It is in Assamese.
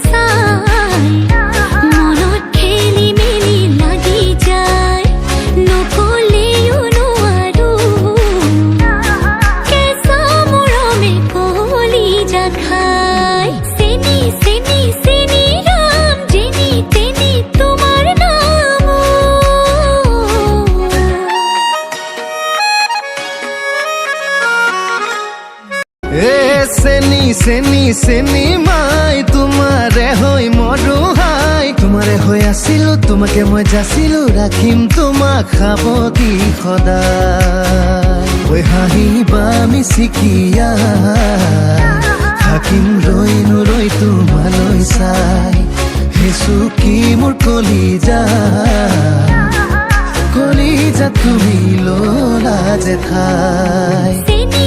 চাই মনত খেলি মেলি লাগি যায় নকলেও নোৱাৰো কেঁচা মৰমে কলিজা খাই চেনি চেনি চেনি ৰাম যেনি তেনি তোমাৰ নাম চেনি চেনি চেনি মাই তোমাৰে হৈ মৰো হাই তোমাৰে হৈ আছিলো তোমাকে মই যাচিলো ৰাখিম তোমাক সাৱটি সদায় ঐ হাঁহিবা মিচিকিয়া থাকিম ৰৈ নৰৈ তোমালৈ চাই হেচু কি মোৰ কলিজা কলিজা তুমি ললা যে ঠাই চেনি